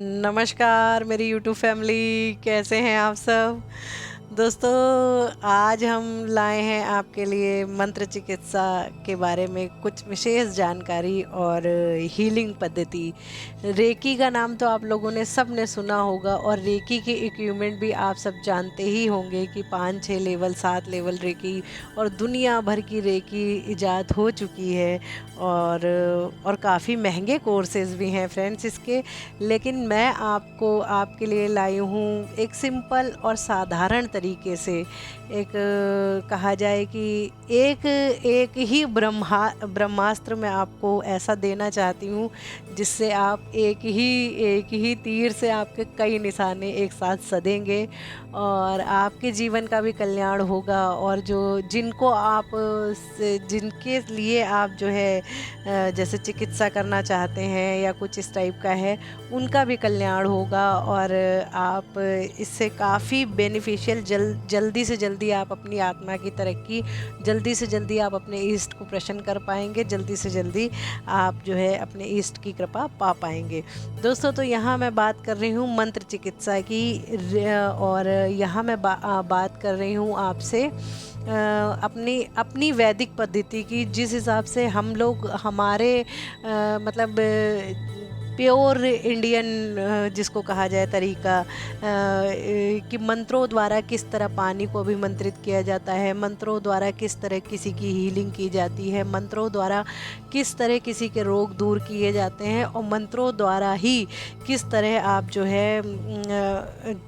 नमस्कार मेरी YouTube family, कैसे हैं आप सब। दोस्तों, आज हम लाए हैं आपके लिए मंत्र चिकित्सा के बारे में कुछ विशेष जानकारी और हीलिंग पद्धति। रेकी का नाम तो आप लोगों ने सब ने सुना होगा और रेकी के इक्विपमेंट भी आप सब जानते ही होंगे कि 5-6 लेवल 7 लेवल रेकी और दुनिया भर की रेकी इजाद हो चुकी है। और काफ़ी महंगे कोर्सेज भी हैं फ्रेंड्स इसके। लेकिन मैं आपके लिए लाई हूँ एक सिंपल और साधारण तरीके से। एक कहा जाए कि एक एक ही ब्रह्मास्त्र मैं आपको ऐसा देना चाहती हूँ जिससे आप एक ही तीर से आपके कई निशाने एक साथ सधेंगे और आपके जीवन का भी कल्याण होगा। और जिनके लिए आप जो है जैसे चिकित्सा करना चाहते हैं या कुछ इस टाइप का है, उनका भी कल्याण होगा। और आप इससे काफ़ी बेनिफिशियल जल्दी से जल्दी आप अपनी आत्मा की तरक्की, जल्दी से जल्दी आप अपने ईष्ट को प्रसन्न कर पाएंगे, जल्दी से जल्दी आप जो है अपने ईष्ट की कृपा पा पाएंगे। दोस्तों, तो यहाँ मैं बात कर रही हूँ मंत्र चिकित्सा की और यहाँ मैं बात कर रही हूँ आपसे अपनी वैदिक पद्धति की, जिस हिसाब से हम लोग हमारे मतलब प्योर इंडियन जिसको कहा जाए तरीका कि मंत्रों द्वारा किस तरह पानी को अभिमंत्रित किया जाता है, मंत्रों द्वारा किस तरह किसी की हीलिंग की जाती है, मंत्रों द्वारा किस तरह किसी के रोग दूर किए जाते हैं और मंत्रों द्वारा ही किस तरह आप जो है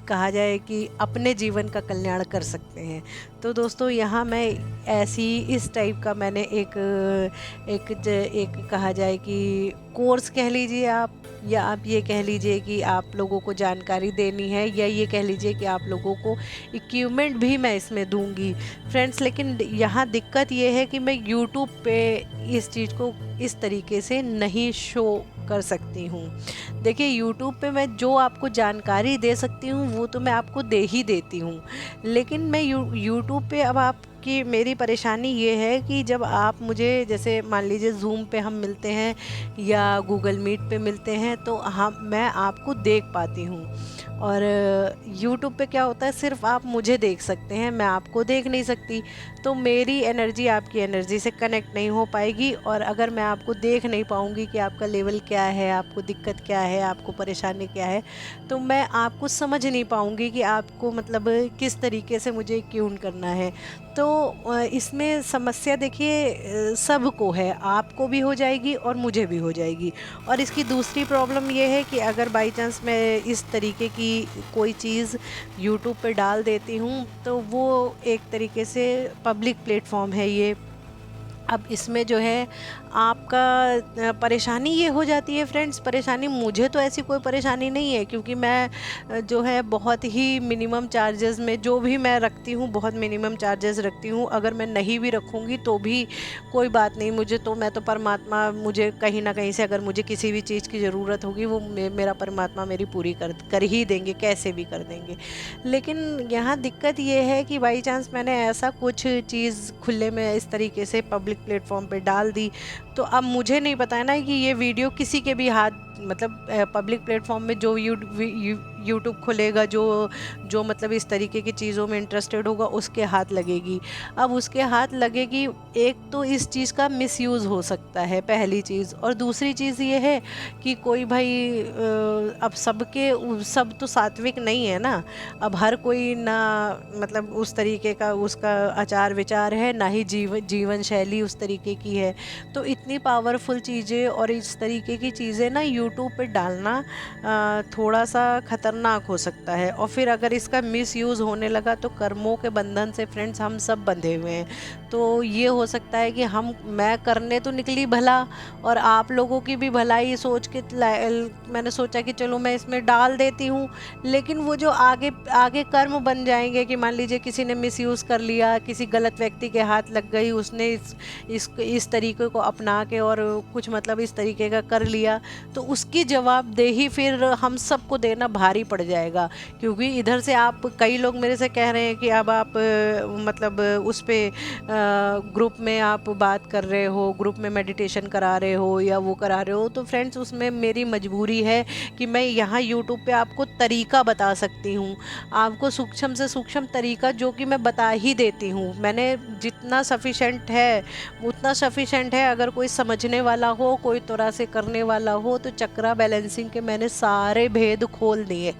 कहा जाए कि अपने जीवन का कल्याण कर सकते हैं। तो दोस्तों, यहाँ मैं ऐसी इस टाइप का मैंने एक कहा जाए कि कोर्स कह लीजिए आप, या आप ये कह लीजिए कि आप लोगों को जानकारी देनी है, या ये कह लीजिए कि आप लोगों को इक्विपमेंट भी मैं इसमें दूंगी फ्रेंड्स। लेकिन यहाँ दिक्कत ये है कि मैं यूट्यूब पे इस चीज़ को इस तरीके से नहीं शो कर सकती हूँ। देखिए, यूट्यूब पे मैं जो आपको जानकारी दे सकती हूँ वो तो मैं आपको दे ही देती हूँ। लेकिन मैं यूट्यूब पे अब आपकी मेरी परेशानी ये है कि जब आप मुझे जैसे मान लीजिए ज़ूम पे हम मिलते हैं या गूगल मीट पे मिलते हैं तो मैं आपको देख पाती हूँ। और यूट्यूब पे क्या होता है, सिर्फ आप मुझे देख सकते हैं, मैं आपको देख नहीं सकती। तो मेरी एनर्जी आपकी एनर्जी से कनेक्ट नहीं हो पाएगी। और अगर मैं आपको देख नहीं पाऊँगी कि आपका लेवल क्या है, आपको दिक्कत क्या है, आपको परेशानी क्या है, तो मैं आपको समझ नहीं पाऊँगी कि आपको मतलब किस तरीके से मुझे ट्यून करना है। तो इसमें समस्या देखिए सबको है, आपको भी हो जाएगी और मुझे भी हो जाएगी। और इसकी दूसरी प्रॉब्लम ये है कि अगर बाई चांस मैं इस तरीके की कोई चीज़ यूट्यूब पे डाल देती हूँ तो वो एक तरीके से पब्लिक प्लेटफॉर्म है ये। अब इसमें जो है आपका परेशानी ये हो जाती है फ्रेंड्स, परेशानी मुझे तो ऐसी कोई परेशानी नहीं है, क्योंकि मैं जो है बहुत ही मिनिमम चार्जेस में जो भी मैं रखती हूँ, बहुत मिनिमम चार्जेस रखती हूँ। अगर मैं नहीं भी रखूँगी तो भी कोई बात नहीं, मैं तो परमात्मा, मुझे कहीं ना कहीं से अगर मुझे किसी भी चीज़ की ज़रूरत होगी वो मेरा परमात्मा मेरी पूरी कर ही देंगे, कैसे भी कर देंगे। लेकिन यहाँ दिक्कत ये है कि बाई चांस मैंने ऐसा कुछ चीज़ खुले में इस तरीके से पब्लिक प्लेटफॉर्म पे डाल दी, तो अब मुझे नहीं पता है ना कि ये वीडियो किसी के भी हाथ मतलब पब्लिक प्लेटफॉर्म में जो यूट्यूब खोलेगा, जो मतलब इस तरीके की चीज़ों में इंटरेस्टेड होगा उसके हाथ लगेगी। अब उसके हाथ लगेगी, एक तो इस चीज़ का मिसयूज़ हो सकता है, पहली चीज़। और दूसरी चीज़ ये है कि कोई भाई अब सब तो सात्विक नहीं है ना। अब हर कोई ना मतलब उस तरीके का उसका आचार विचार है, ना ही जीवन शैली उस तरीके की है। तो इतनी पावरफुल चीज़ें और इस तरीके की चीज़ें ना यूट्यूब पे डालना थोड़ा सा ख़तरनाक हो सकता है। और फिर अगर इसका मिसयूज़ होने लगा तो कर्मों के बंधन से फ्रेंड्स हम सब बंधे हुए हैं। तो ये हो सकता है कि मैं करने तो निकली भला, और आप लोगों की भी भलाई सोच के मैंने सोचा कि चलो मैं इसमें डाल देती हूँ। लेकिन वो जो आगे आगे कर्म बन जाएंगे कि मान लीजिए किसी ने मिसयूज़ कर लिया, किसी गलत व्यक्ति के हाथ लग गई, उसने इस तरीके को अपना बना के और कुछ मतलब इस तरीके का कर लिया, तो उसकी जवाबदेही फिर हम सबको देना भारी पड़ जाएगा। क्योंकि इधर से आप कई लोग मेरे से कह रहे हैं कि अब आप मतलब उस पे ग्रुप में आप बात कर रहे हो, ग्रुप में मेडिटेशन करा रहे हो या वो करा रहे हो, तो फ्रेंड्स उसमें मेरी मजबूरी है कि मैं यहाँ यूट्यूब पे आपको तरीका बता सकती हूँ, आपको सूक्ष्म से सूक्ष्म तरीका जो कि मैं बता ही देती हूँ। मैंने जितना सफिशेंट है उतना सफिशेंट है। अगर कोई समझने वाला हो, कोई तरह से करने वाला हो, तो चक्रा बैलेंसिंग के मैंने सारे भेद खोल दिए,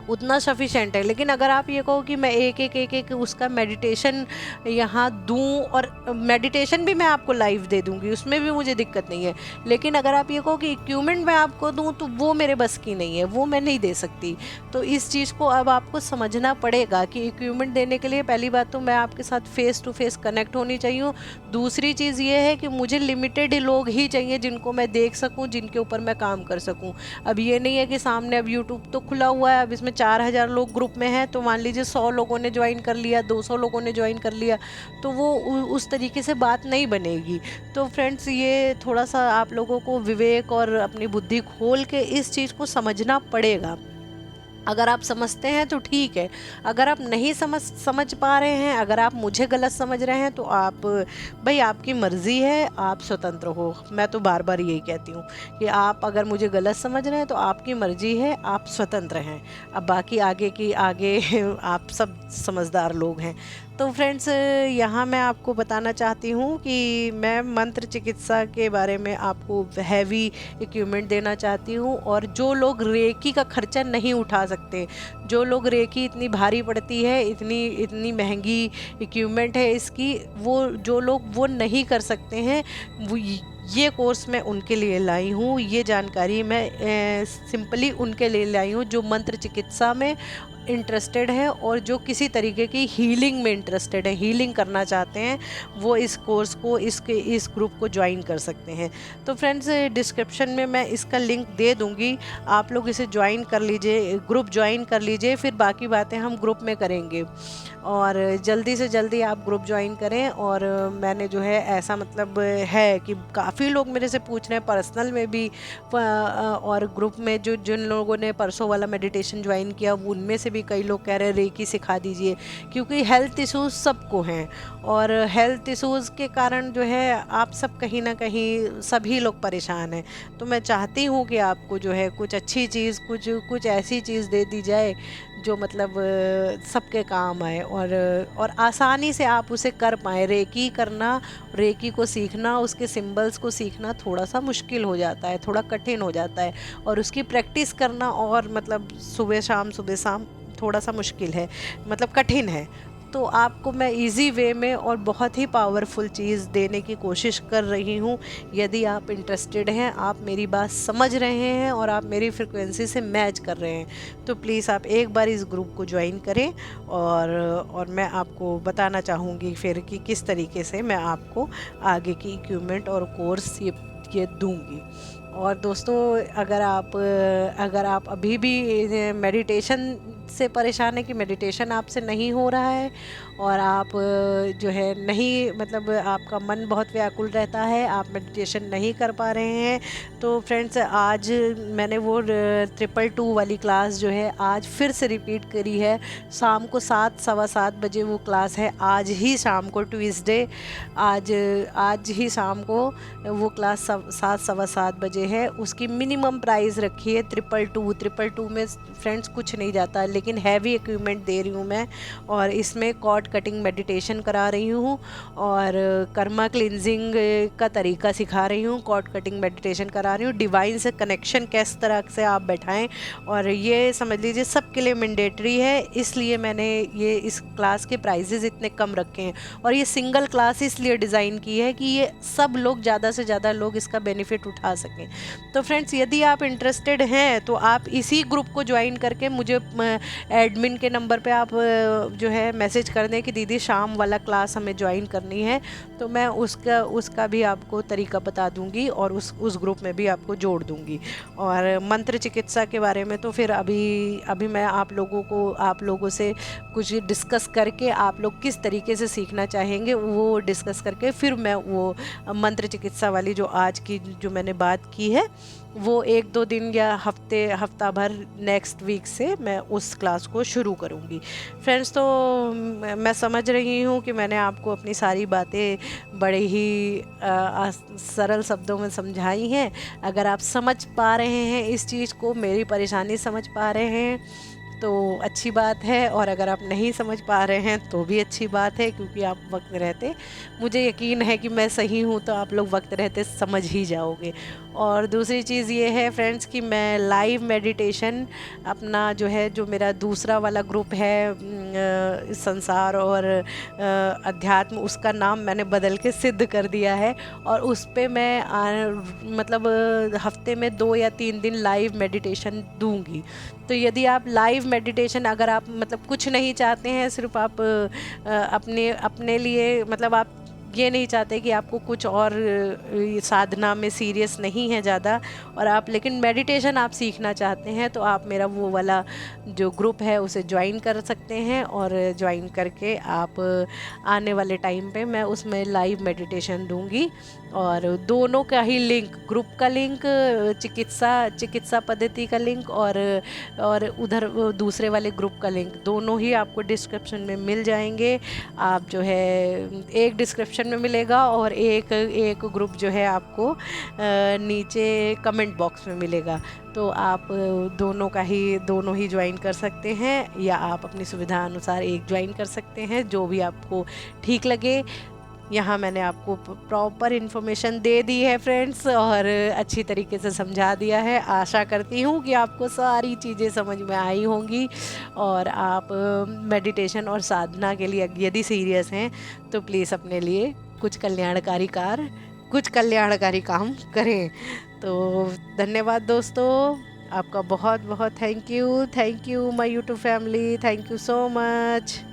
उतना सफिशेंट है। लेकिन अगर आप ये कहो कि मैं एक उसका मेडिटेशन यहाँ दूँ, और मेडिटेशन भी मैं आपको लाइव दे दूँगी, उसमें भी मुझे दिक्कत नहीं है। लेकिन अगर आप ये कहो कि इक्विपमेंट मैं आपको दूँ, तो वो मेरे बस की नहीं है, वो मैं नहीं दे सकती। तो इस चीज़ को अब आपको समझना पड़ेगा कि इक्विपमेंट देने के लिए पहली बात तो मैं आपके साथ फेस टू फेस कनेक्ट होनी चाहिए। दूसरी चीज़ ये है कि मुझे लिमिटेड लोग ही चाहिए जिनको मैं देख सकूँ, जिनके ऊपर मैं काम कर सकूँ। अब ये नहीं है कि सामने अब यूट्यूब तो खुला हुआ है, अब इसमें 4000 लोग ग्रुप में हैं, तो मान लीजिए 100 लोगों ने ज्वाइन कर लिया, 200 लोगों ने ज्वाइन कर लिया, तो वो उस तरीके से बात नहीं बनेगी। तो फ्रेंड्स ये थोड़ा सा आप लोगों को विवेक और अपनी बुद्धि खोल के इस चीज़ को समझना पड़ेगा। अगर आप समझते हैं तो ठीक है, अगर आप नहीं समझ पा रहे हैं, अगर आप मुझे गलत समझ रहे हैं, तो आप भाई आपकी मर्ज़ी है, आप स्वतंत्र हो। मैं तो बार बार यही कहती हूँ कि आप अगर मुझे गलत समझ रहे हैं तो आपकी मर्ज़ी है, आप स्वतंत्र हैं। अब बाकी आगे आप सब समझदार लोग हैं। तो फ्रेंड्स यहाँ मैं आपको बताना चाहती हूँ कि मैं मंत्र चिकित्सा के बारे में आपको हैवी इक्विपमेंट देना चाहती हूँ। और जो लोग रेकी का खर्चा नहीं उठा सकते, जो लोग रेकी इतनी भारी पड़ती है, इतनी महंगी इक्विपमेंट है इसकी, वो जो लोग वो नहीं कर सकते हैं, वो ये कोर्स मैं उनके लिए लाई हूँ। ये जानकारी मैं सिंपली उनके लिए लाई हूँ जो मंत्र चिकित्सा में इंटरेस्टेड है और जो किसी तरीके की हीलिंग में इंटरेस्टेड है, हीलिंग करना चाहते हैं, वो इस कोर्स को इस ग्रुप को ज्वाइन कर सकते हैं। तो फ्रेंड्स डिस्क्रिप्शन में मैं इसका लिंक दे दूँगी, आप लोग इसे ज्वाइन कर लीजिए, ग्रुप ज्वाइन कर लीजिए, फिर बाकी बातें हम ग्रुप में करेंगे। और जल्दी से जल्दी आप ग्रुप ज्वाइन करें। और मैंने जो है ऐसा मतलब है कि काफ़ी लोग मेरे से पूछ रहे हैं पर्सनल में भी, और ग्रुप में जिन लोगों ने परसों वाला मेडिटेशन ज्वाइन किया, उनमें से भी कई लोग कह रहे हैं रेकी सिखा दीजिए, क्योंकि हेल्थ इश्यूज़ सबको हैं। और हेल्थ इश्यूज़ के कारण जो है आप सब कहीं ना कहीं सभी लोग परेशान हैं। तो मैं चाहती हूँ कि आपको जो है कुछ अच्छी चीज़, कुछ ऐसी चीज़ दे दी जाए जो मतलब सबके काम आए, और आसानी से आप उसे कर पाएँ। रेकी करना, रेकी को सीखना, उसके सिंबल्स को सीखना थोड़ा सा मुश्किल हो जाता है, थोड़ा कठिन हो जाता है, और उसकी प्रैक्टिस करना और मतलब सुबह शाम थोड़ा सा मुश्किल है, मतलब कठिन है। तो आपको मैं इजी वे में और बहुत ही पावरफुल चीज़ देने की कोशिश कर रही हूँ। यदि आप इंटरेस्टेड हैं, आप मेरी बात समझ रहे हैं और आप मेरी फ्रिक्वेंसी से मैच कर रहे हैं, तो प्लीज़ आप एक बार इस ग्रुप को ज्वाइन करें। और मैं आपको बताना चाहूँगी फिर कि किस तरीके से मैं आपको आगे की इक्विपमेंट और कोर्स ये दूँगी। और दोस्तों अगर आप अभी भी मेडिटेशन से परेशान है कि मेडिटेशन आपसे नहीं हो रहा है, और आप जो है नहीं मतलब आपका मन बहुत व्याकुल रहता है, आप मेडिटेशन नहीं कर पा रहे हैं, तो फ्रेंड्स आज मैंने वो 222 वाली क्लास जो है आज फिर से रिपीट करी है। शाम को 7 सवा 7 बजे वो क्लास है, आज ही शाम को, ट्यूसडे आज ही शाम को वो क्लास 7 सवा 7 बजे है। उसकी मिनिमम प्राइस रखी है 222 में फ्रेंड्स कुछ नहीं जाता, लेकिन हैवी इक्विपमेंट दे रही हूँ मैं। और इसमें कॉर्ड कटिंग मेडिटेशन करा रही हूँ, और कर्मा क्लिनजिंग का तरीका सिखा रही हूँ, कॉर्ड कटिंग मेडिटेशन करा रही हूँ, डिवाइन से कनेक्शन किस तरह से आप बैठाएं, और ये समझ लीजिए सबके लिए मैंडेटरी है। इसलिए मैंने ये इस क्लास के प्राइजेज़ इतने कम रखे हैं, और ये सिंगल क्लास इसलिए डिज़ाइन की है कि ये सब लोग ज़्यादा से ज़्यादा लोग इसका बेनिफिट उठा सकें। तो फ्रेंड्स, यदि आप इंटरेस्टेड हैं तो आप इसी ग्रुप को ज्वाइन करके मुझे एडमिन के नंबर पे आप जो है मैसेज कर दें कि दीदी शाम वाला क्लास हमें ज्वाइन करनी है, तो मैं उसका भी आपको तरीका बता दूंगी और उस ग्रुप में भी आपको जोड़ दूंगी। और मंत्र चिकित्सा के बारे में तो फिर अभी मैं आप लोगों से कुछ डिस्कस करके, आप लोग किस तरीके से सीखना चाहेंगे वो डिस्कस करके फिर मैं वो मंत्र चिकित्सा वाली जो आज की जो मैंने बात की है वो 1-2 दिन या हफ्ता भर नेक्स्ट वीक से मैं उस क्लास को शुरू करूँगी। फ्रेंड्स, तो मैं समझ रही हूँ कि मैंने आपको अपनी सारी बातें बड़े ही सरल शब्दों में समझाई हैं। अगर आप समझ पा रहे हैं इस चीज़ को, मेरी परेशानी समझ पा रहे हैं तो अच्छी बात है, और अगर आप नहीं समझ पा रहे हैं तो भी अच्छी बात है, क्योंकि आप वक्त रहते, मुझे यकीन है कि मैं सही हूँ तो आप लोग वक्त रहते समझ ही जाओगे। और दूसरी चीज़ ये है फ्रेंड्स कि मैं लाइव मेडिटेशन अपना जो मेरा दूसरा वाला ग्रुप है संसार और अध्यात्म, उसका नाम मैंने बदल के सिद्ध कर दिया है, और उस पे मैं मतलब हफ्ते में 2 या 3 दिन लाइव मेडिटेशन दूंगी। तो यदि आप लाइव मेडिटेशन, अगर आप मतलब कुछ नहीं चाहते हैं, सिर्फ आप अपने लिए, मतलब आप ये नहीं चाहते कि आपको कुछ और साधना में सीरियस नहीं है ज़्यादा, और आप लेकिन मेडिटेशन आप सीखना चाहते हैं, तो आप मेरा वो वाला जो ग्रुप है उसे ज्वाइन कर सकते हैं, और ज्वाइन करके आप आने वाले टाइम पे मैं उसमें लाइव मेडिटेशन दूंगी। और दोनों का ही लिंक, ग्रुप का लिंक, चिकित्सा पद्धति का लिंक, और उधर दूसरे वाले ग्रुप का लिंक, दोनों ही आपको डिस्क्रिप्शन में मिल जाएंगे। आप जो है एक डिस्क्रिप्शन में मिलेगा और एक ग्रुप जो है आपको नीचे कमेंट बॉक्स में मिलेगा। तो आप दोनों ही ज्वाइन कर सकते हैं, या आप अपनी सुविधा अनुसार एक ज्वाइन कर सकते हैं, जो भी आपको ठीक लगे। यहाँ मैंने आपको प्रॉपर इन्फॉर्मेशन दे दी है फ्रेंड्स, और अच्छी तरीके से समझा दिया है। आशा करती हूँ कि आपको सारी चीज़ें समझ में आई होंगी, और आप मेडिटेशन और साधना के लिए यदि सीरियस हैं तो प्लीज़ अपने लिए कुछ कल्याणकारी काम करें। तो धन्यवाद दोस्तों, आपका बहुत बहुत thank you my YouTube family, thank you so much.